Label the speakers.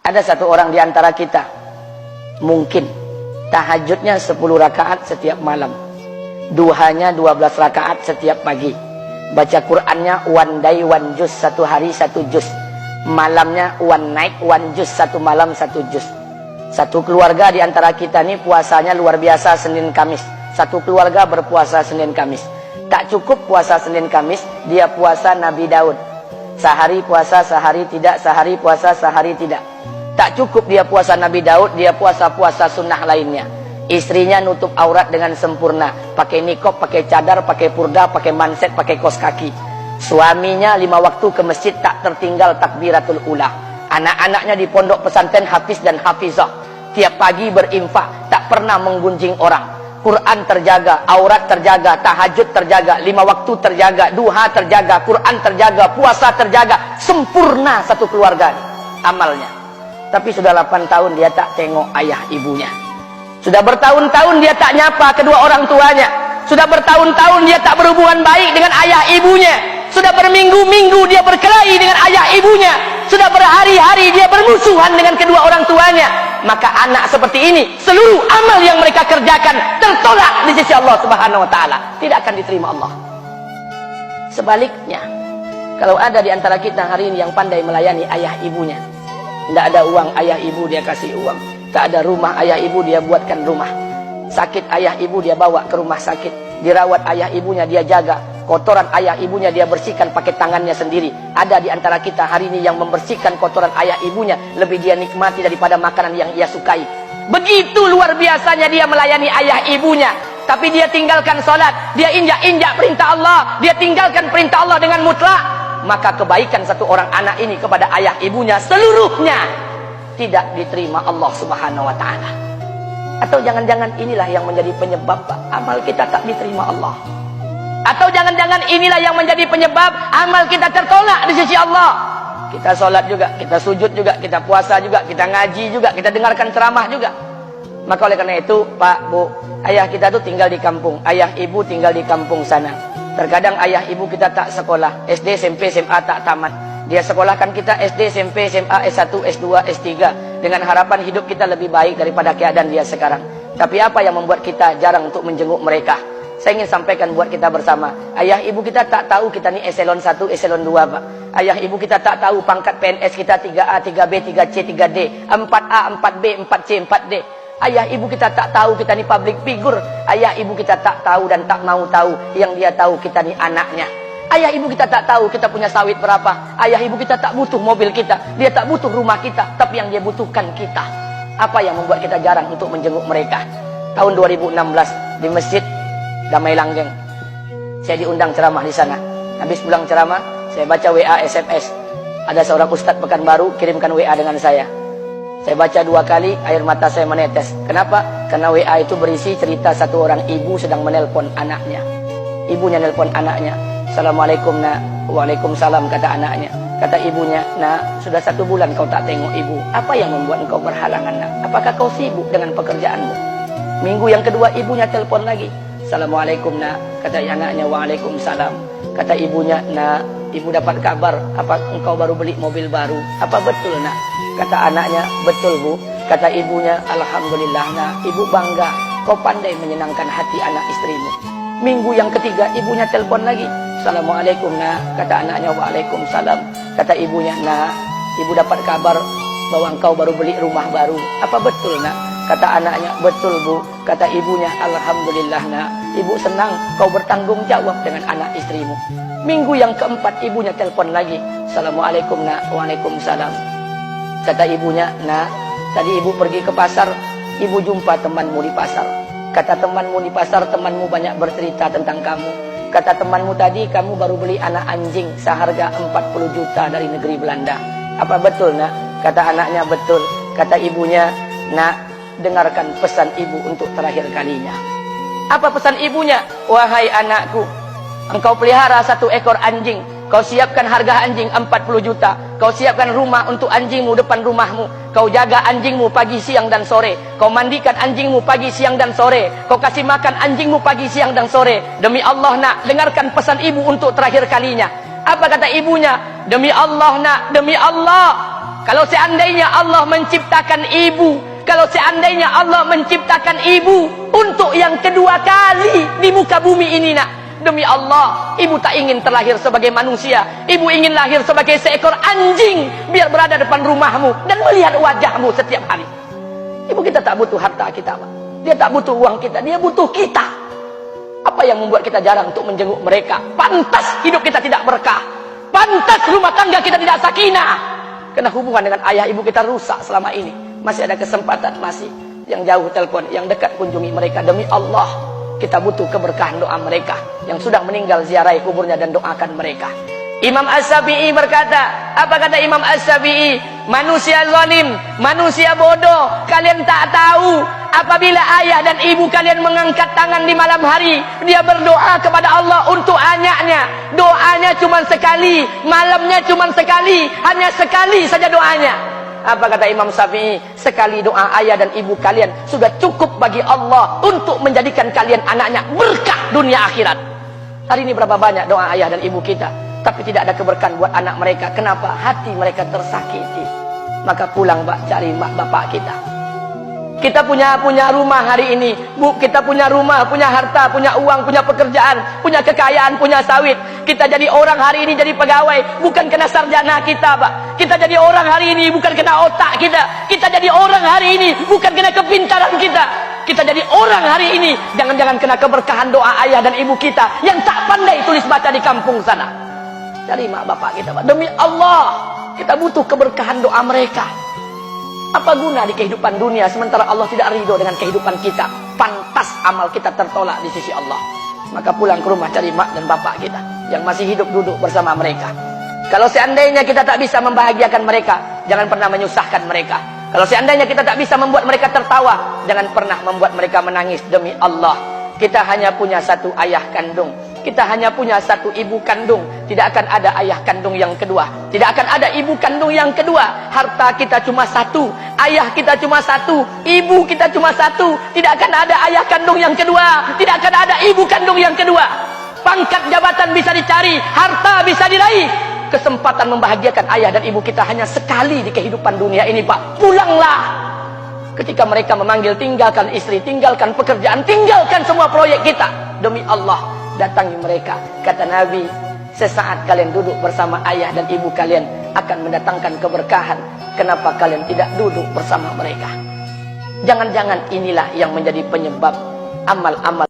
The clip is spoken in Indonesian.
Speaker 1: Ada satu orang di antara kita, mungkin tahajudnya 10 rakaat setiap malam, duhanya 12 rakaat setiap pagi, baca Qur'annya one day one juz, satu hari satu juz, malamnya one night one juz, satu malam satu juz. Satu keluarga di antara kita ini puasanya luar biasa Senin Kamis. Satu keluarga berpuasa Senin Kamis. Tak cukup puasa Senin Kamis, dia puasa Nabi Daud. Sehari puasa, sehari tidak, sehari puasa, sehari tidak. Tak cukup dia puasa Nabi Daud, dia puasa-puasa sunnah lainnya. Istrinya nutup aurat dengan sempurna, pakai nikob, pakai cadar, pakai purda, pakai manset, pakai kos kaki. Suaminya 5 waktu ke masjid tak tertinggal takbiratul ula. Anak-anaknya di pondok pesantren hafiz dan hafizah. Tiap pagi berinfak, tak pernah menggunjing orang. Quran terjaga, aurat terjaga, tahajud terjaga, 5 waktu terjaga, duha terjaga, Quran terjaga, puasa terjaga. Sempurna satu keluarga amalnya. Tapi sudah 8 tahun dia tak tengok ayah ibunya. Sudah bertahun-tahun dia tak nyapa kedua orang tuanya. Sudah bertahun-tahun dia tak berhubungan baik dengan ayah ibunya. Sudah berminggu-minggu dia berkelahi dengan ayah ibunya. Sudah berhari-hari dia bermusuhan dengan kedua orang tuanya. Maka anak seperti ini, seluruh amal yang mereka kerjakan tertolak di sisi Allah Subhanahu wa taala, tidak akan diterima Allah. Sebaliknya, kalau ada di antara kita hari ini yang pandai melayani ayah ibunya, tidak ada uang ayah ibu dia kasih uang, tak ada rumah ayah ibu dia buatkan rumah, sakit ayah ibu dia bawa ke rumah sakit, dirawat ayah ibunya dia jaga, kotoran ayah ibunya dia bersihkan pakai tangannya sendiri. Ada di antara kita hari ini yang membersihkan kotoran ayah ibunya lebih dia nikmati daripada makanan yang ia sukai. Begitu luar biasanya dia melayani ayah ibunya. Tapi dia tinggalkan sholat, dia injak-injak perintah Allah, dia tinggalkan perintah Allah dengan mutlak. Maka kebaikan satu orang anak ini kepada ayah ibunya seluruhnya tidak diterima Allah Subhanahu wa taala. Atau jangan-jangan inilah yang menjadi penyebab amal kita tak diterima Allah. Atau jangan-jangan inilah yang menjadi penyebab amal kita tertolak di sisi Allah. Kita sholat juga, kita sujud juga, kita puasa juga, kita ngaji juga, kita dengarkan ceramah juga. Maka oleh karena itu, Pak, Bu, ayah kita tuh tinggal di kampung, ayah ibu tinggal di kampung sana. Terkadang ayah ibu kita tak sekolah, SD, SMP, SMA tak tamat. Dia sekolahkan kita SD, SMP, SMA, S1, S2, S3 dengan harapan hidup kita lebih baik daripada keadaan dia sekarang. Tapi apa yang membuat kita jarang untuk menjenguk mereka? Saya ingin sampaikan buat kita bersama. Ayah ibu kita tak tahu kita ni eselon 1, eselon 2, Pak. Ayah ibu kita tak tahu pangkat PNS kita 3A, 3B, 3C, 3D, 4A, 4B, 4C, 4D. Ayah ibu kita tak tahu kita ni public figure. Ayah ibu kita tak tahu dan tak mau tahu. Yang dia tahu kita ni anaknya. Ayah ibu kita tak tahu kita punya sawit berapa. Ayah ibu kita tak butuh mobil kita. Dia tak butuh rumah kita. Tapi yang dia butuhkan kita. Apa yang membuat kita jarang untuk menjenguk mereka? Tahun 2016 di Masjid Damai Langgeng, saya diundang ceramah di sana. Habis pulang ceramah, saya baca WA SMS. Ada seorang ustadz Pekanbaru kirimkan WA dengan saya. Saya baca 2 kali, air mata saya menetes. Kenapa? Karena WA itu berisi cerita satu orang ibu sedang menelpon anaknya. Ibunya nelpon anaknya. Assalamualaikum nak. Waalaikumsalam kata anaknya. Kata ibunya, nak, sudah 1 bulan kau tak tengok ibu. Apa yang membuat engkau berhalangan nak? Apakah kau sibuk dengan pekerjaanmu? Minggu yang kedua ibunya telepon lagi. Assalamualaikum nak. Kata anaknya, waalaikumsalam. Kata ibunya, nak, ibu dapat kabar apa engkau baru beli mobil baru. Apa betul nak? Kata anaknya, betul bu. Kata ibunya, alhamdulillah nak, ibu bangga. Kau pandai menyenangkan hati anak istrimu. Minggu yang ketiga ibunya telepon lagi. Assalamualaikum nak. Kata anaknya, waalaikumsalam. Kata ibunya, nak, ibu dapat kabar bahwa engkau baru beli rumah baru. Apa betul nak? Kata anaknya, betul bu. Kata ibunya, alhamdulillah nak, ibu senang kau bertanggung jawab dengan anak istrimu. Minggu yang keempat ibunya telepon lagi. Assalamualaikum nak. Waalaikumsalam. Kata ibunya, nak, tadi ibu pergi ke pasar, ibu jumpa temanmu di pasar. Kata temanmu di pasar, temanmu banyak bercerita tentang kamu. Kata temanmu tadi, kamu baru beli anak anjing seharga 40 juta dari negeri Belanda. Apa betul nak? Kata anaknya, betul. Kata ibunya, nak, dengarkan pesan ibu untuk terakhir kalinya. Apa pesan ibunya? Wahai anakku, engkau pelihara 1 ekor anjing. Kau siapkan harga anjing 40 juta. Kau siapkan rumah untuk anjingmu depan rumahmu. Kau jaga anjingmu pagi, siang, dan sore. Kau mandikan anjingmu pagi, siang, dan sore. Kau kasih makan anjingmu pagi, siang, dan sore. Demi Allah nak, dengarkan pesan ibu untuk terakhir kalinya. Apa kata ibunya? Demi Allah nak, demi Allah, Kalau seandainya Allah menciptakan ibu, kalau seandainya Allah menciptakan ibu untuk yang kedua kali di muka bumi ini, nak, demi Allah, ibu tak ingin terlahir sebagai manusia. Ibu ingin lahir sebagai seekor anjing, biar berada depan rumahmu dan melihat wajahmu setiap hari. Ibu kita tak butuh harta kita, Pak. Dia tak butuh uang kita, dia butuh kita. Apa yang membuat kita jarang untuk menjenguk mereka? Pantas hidup kita tidak berkah, pantas rumah tangga kita tidak sakinah, karena hubungan dengan ayah ibu kita rusak selama ini. Masih ada kesempatan, masih yang jauh telepon, yang dekat kunjungi mereka. Demi Allah, kita butuh keberkahan doa mereka. Yang sudah meninggal, ziarahi kuburnya dan doakan mereka. Imam As-Syafi'i berkata, apa kata Imam As-Syafi'i? Manusia zalim, manusia bodoh, kalian tak tahu apabila ayah dan ibu kalian mengangkat tangan di malam hari, dia berdoa kepada Allah untuk anaknya. Doanya cuma sekali, malamnya cuma sekali, hanya sekali saja doanya. Apa kata Imam Syafi'i? Sekali doa ayah dan ibu kalian sudah cukup bagi Allah untuk menjadikan kalian anaknya berkah dunia akhirat. Hari ini berapa banyak doa ayah dan ibu kita, tapi tidak ada keberkahan buat anak mereka. Kenapa? Hati mereka tersakiti. Maka pulang, Pak, cari mak bapak kita. Kita punya rumah hari ini, Bu, kita punya rumah, punya harta, punya uang, punya pekerjaan, punya kekayaan, punya sawit. Kita jadi orang hari ini jadi pegawai bukan kena sarjana kita, Pak. Kita jadi orang hari ini bukan kena otak kita. Kita jadi orang hari ini bukan kena kepintaran kita. Kita jadi orang hari ini jangan-jangan kena keberkahan doa ayah dan ibu kita yang tak pandai tulis baca di kampung sana. Cari mak bapak kita, Pak. Demi Allah, kita butuh keberkahan doa mereka. Apa guna di kehidupan dunia sementara Allah tidak ridho dengan kehidupan kita? Pantas amal kita tertolak di sisi Allah. Maka pulang ke rumah, cari mak dan bapak kita yang masih hidup, duduk bersama mereka. Kalau seandainya kita tak bisa membahagiakan mereka, jangan pernah menyusahkan mereka. Kalau seandainya kita tak bisa membuat mereka tertawa, jangan pernah membuat mereka menangis. Demi Allah, kita hanya punya satu ayah kandung, kita hanya punya satu ibu kandung. Tidak akan ada ayah kandung yang kedua, tidak akan ada ibu kandung yang kedua. Harta kita cuma satu, ayah kita cuma satu, ibu kita cuma satu. Tidak akan ada ayah kandung yang kedua, tidak akan ada ibu kandung yang kedua. Pangkat jabatan bisa dicari, harta bisa diraih, kesempatan membahagiakan ayah dan ibu kita hanya sekali di kehidupan dunia ini, Pak. Pulanglah. Ketika mereka memanggil, tinggalkan istri, tinggalkan pekerjaan, tinggalkan semua proyek kita. Demi Allah, datangi mereka. Kata Nabi, sesaat kalian duduk bersama ayah dan ibu kalian akan mendatangkan keberkahan. Kenapa kalian tidak duduk bersama mereka? Jangan-jangan inilah yang menjadi penyebab amal-amal